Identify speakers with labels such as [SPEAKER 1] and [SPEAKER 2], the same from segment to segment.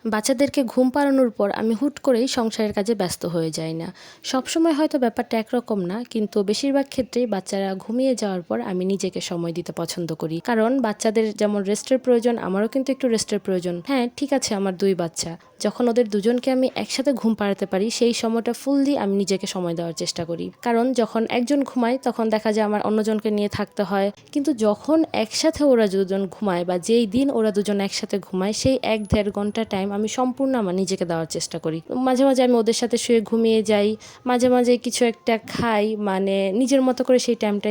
[SPEAKER 1] বাচ্চাদেরকে ঘুম পাড়ানোর পর আমি হুট করেই সংসারের কাজে ব্যস্ত হয়ে যাই না। সবসময় হয়তো ব্যাপারটা একরকম না, কিন্তু বেশিরভাগ ক্ষেত্রেই বাচ্চারা ঘুমিয়ে যাওয়ার পর আমি নিজেকে সময় দিতে পছন্দ করি। কারণ বাচ্চাদের যেমন রেস্টের প্রয়োজন, আমারও কিন্তু একটু রেস্টের প্রয়োজন। হ্যাঁ, ঠিক আছে, আমার 2 বাচ্চা। যখন ওদের দুজনকে আমি একসাথে ঘুম পাড়াতে পারি, সেই সময়টা ফুললি আমি নিজেকে সময় দেওয়ার চেষ্টা করি। কারণ যখন একজন ঘুমায় তখন দেখা যায় আমার অন্যজনকে নিয়ে থাকতে হয়। কিন্তু যখন একসাথে ওরা দুজন ঘুমায় বা যেই দিন ওরা দুজন একসাথে ঘুমায়, সেই 1-1.5 ঘন্টা টাইম আমি সম্পূর্ণ আমার নিজেকে দেওয়ার চেষ্টা করি। মাঝে মাঝে আমি ওদের সাথে শুয়ে ঘুমিয়ে যাই, মাঝে মাঝে কিছু একটা খাই, মানে নিজের মতো করে সেই টাইমটা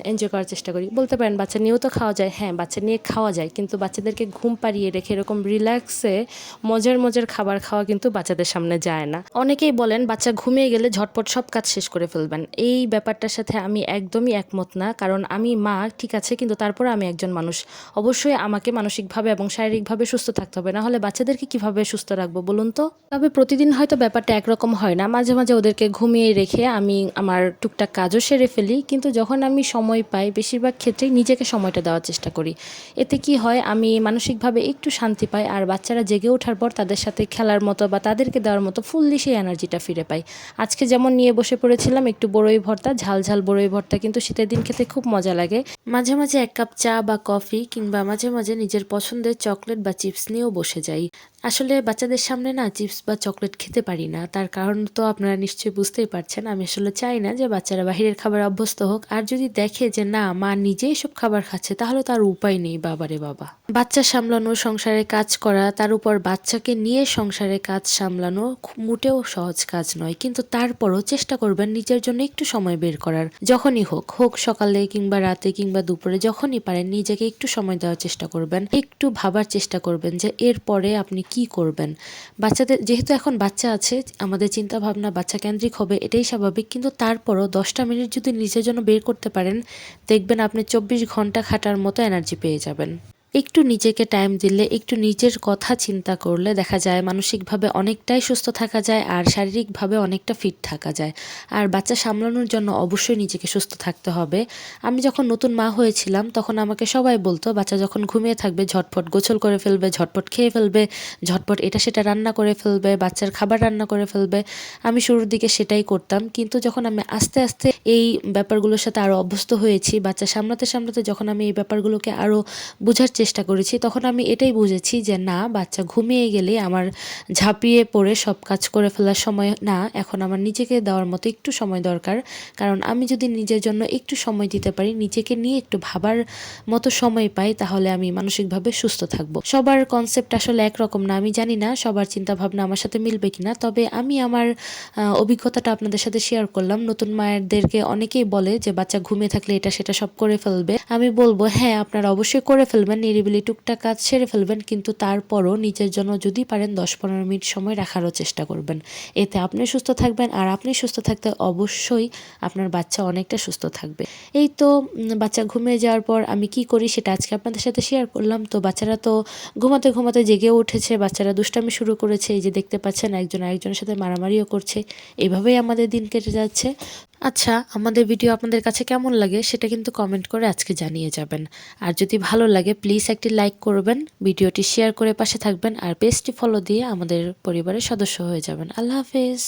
[SPEAKER 1] এনজয় করার চেষ্টা করি। বলতে পারেন বাচ্চা নিয়েও তো খাওয়া যায়। হ্যাঁ, বাচ্চা নিয়ে খাওয়া যায়, কিন্তু বাচ্চাদেরকে ঘুম পাড়িয়ে রেখে এরকম রিল্যাক্সে মজার মজার খাবার খাওয়া কিন্তু বাচ্চাদের সামনে যায় না। অনেকেই বলেন বাচ্চা ঘুমিয়ে গেলে ঝটপট সব কাজ শেষ করে ফেলবেন। এই ব্যাপারটার সাথে আমি একদমই একমত না। কারণ আমি মা, ঠিক আছে, কিন্তু তারপরে আমি একজন মানুষ। অবশ্যই আমাকে মানসিকভাবে এবং শারীরিকভাবে সুস্থ থাকতে হবে, না হলে বাচ্চাদেরকে কিভাবে সুস্থ রাখবো বলুন তো? তবে প্রতিদিন হয়তো ব্যাপারটা একরকম হয় না। মাঝে মাঝে ওদেরকে ঘুমিয়ে রেখে আমি আমার টুকটাক কাজও সেরে ফেলি, কিন্তু যখন আমি সময় পাই বেশিরভাগ ক্ষেত্রেই নিজেকে সময়টা দেওয়ার চেষ্টা করি। এতে কি হয়, আমি মানসিকভাবে একটু শান্তি পাই, আর বাচ্চারা জেগে ওঠার পর তাদের সাথে খেলার মতো বা তাদেরকে দেওয়ার মতো ফুললি সেই এনার্জিটা ফিরে পাই। আজকে যেমন নিয়ে বসে পড়েছিলাম একটু বড়ই ভর্তা, ঝাল ঝাল বড়ই ভর্তা, কিন্তু শীতের দিন খেতে খুব মজা লাগে। মাঝে মাঝে 1 কাপ চা বা কফি, কিংবা মাঝে মাঝে নিজের পছন্দের চকলেট বা চিপস নিয়েও বসে যাই। আসলে বাচ্চাদের সামনে না চিপস বা চকলেট খেতে পারি না। তার কারণ তো আপনারা নিশ্চয়ই বুঝতেই পারছেন। আমি আসলে চাই না যে বাচ্চারা বাহিরের খাবার অভ্যস্ত হোক। আর যদি দেখে যে না, মা নিজেই সব খাবার খাচ্ছে, তাহলে তার উপায় নেই। বাবারে বাবা, বাচ্চা সামলানো, সংসারে কাজ করা, তার উপর বাচ্চাকে নিয়ে সংসারে কাজ সামলানো মোটেও সহজ কাজ নয়। কিন্তু তারপরও চেষ্টা করবেন নিজের জন্য একটু সময় বের করার। যখনই হোক হোক, সকালে কিংবা রাতে কিংবা দুপুরে, যখনই পারেন নিজেকে একটু সময় দেওয়ার চেষ্টা করবেন। একটু ভাবার চেষ্টা করবেন যে এরপরে আপনি কি করবেন। বাচ্চাদের যেহেতু এখন বাচ্চা আছে, আমাদের চিন্তা ভাবনা বাচ্চা কেন্দ্রিক হবে, এটাই স্বাভাবিক। কিন্তু তারপরও 10টা মিনিট যদি নিজের জন্য বের করতে পারেন, দেখবেন আপনি 24 ঘন্টা খাটার মতো এনার্জি পেয়ে যাবেন। একটু নিজেকে টাইম দিলে, একটু নিজের কথা চিন্তা করলে দেখা যায় মানসিকভাবে অনেকটাই সুস্থ থাকা যায়, আর শারীরিকভাবে অনেকটা ফিট থাকা যায়। আর বাচ্চা সামলানোর জন্য অবশ্যই নিজেকে সুস্থ থাকতে হবে। আমি যখন নতুন মা হয়েছিলাম তখন আমাকে সবাই বলতো বাচ্চা যখন ঘুমিয়ে থাকবে ঝটপট গোসল করে ফেলবে, ঝটপট খেয়ে ফেলবে, ঝটপট এটা সেটা রান্না করে ফেলবে, বাচ্চার খাবার রান্না করে ফেলবে। আমি শুরুর দিকে সেটাই করতাম, কিন্তু যখন আমি আস্তে আস্তে এই ব্যাপারগুলোর সাথে আরও অভ্যস্ত হয়েছি, বাচ্চা সামলাতে সামলাতে যখন আমি এই ব্যাপারগুলোকে আরও বোঝার চেষ্টা করেছি, তখন আমি এটাই বুঝেছি যে না, বাচ্চা ঘুমিয়ে গেলে আমার ঝাঁপিয়ে পড়ে সব কাজ করে ফেলার সময় না, এখন আমার নিজেকে দেওয়ার মতো একটু সময় দরকার। কারণ আমি যদি নিজের জন্য একটু সময় দিতে পারি, নিজেকে নিয়ে একটু ভাবার মতো সময় পাই, তাহলে আমি মানসিকভাবে সুস্থ থাকবো। সবার কনসেপ্ট আসলে একরকম না, আমি জানি না সবার চিন্তা ভাবনা আমার সাথে মিলবে কিনা। তবে আমি আমার অভিজ্ঞতাটা আপনাদের সাথে শেয়ার করলাম। নতুন মায়েরদেরকে অনেকেই বলে যে বাচ্চা ঘুমিয়ে থাকলে এটা সেটা সব করে ফেলবে। আমি বলবো হ্যাঁ, আপনারা অবশ্যই করে ফেলবেন, নিরিবিলি টুকটাক কাজ সেরে ফেলবেন, কিন্তু তারপরও নিজের জন্য যদি পারেন 10-15 মিনিট সময় রাখারও চেষ্টা করবেন। এতে আপনি সুস্থ থাকবেন, আর আপনি সুস্থ থাকতে অবশ্যই আপনার বাচ্চা অনেকটা সুস্থ থাকবে। এই তো বাচ্চা ঘুমিয়ে যাওয়ার পর আমি কি করি সেটা আজকে আপনাদের সাথে শেয়ার করলাম। তো বাচ্চারা তো ঘুমাতে ঘুমাতে জেগে উঠেছে, বাচ্চারা দুষ্টামি শুরু করেছে, এই যে দেখতে পাচ্ছেন একজন আরেকজনের সাথে মারামারিও করছে। এইভাবেই আমাদের দিন কেটে যাচ্ছে। আচ্ছা, আমাদের ভিডিও আপনাদের কাছে কেমন লাগে সেটা কিন্তু কমেন্ট করে আজকে জানিয়ে যাবেন। আর যদি ভালো লাগে প্লিজ একটি লাইক করবেন, ভিডিওটি শেয়ার করে পাশে থাকবেন, আর পেজটি ফলো দিয়ে আমাদের পরিবারের সদস্য হয়ে যাবেন। আল্লাহ হাফেজ।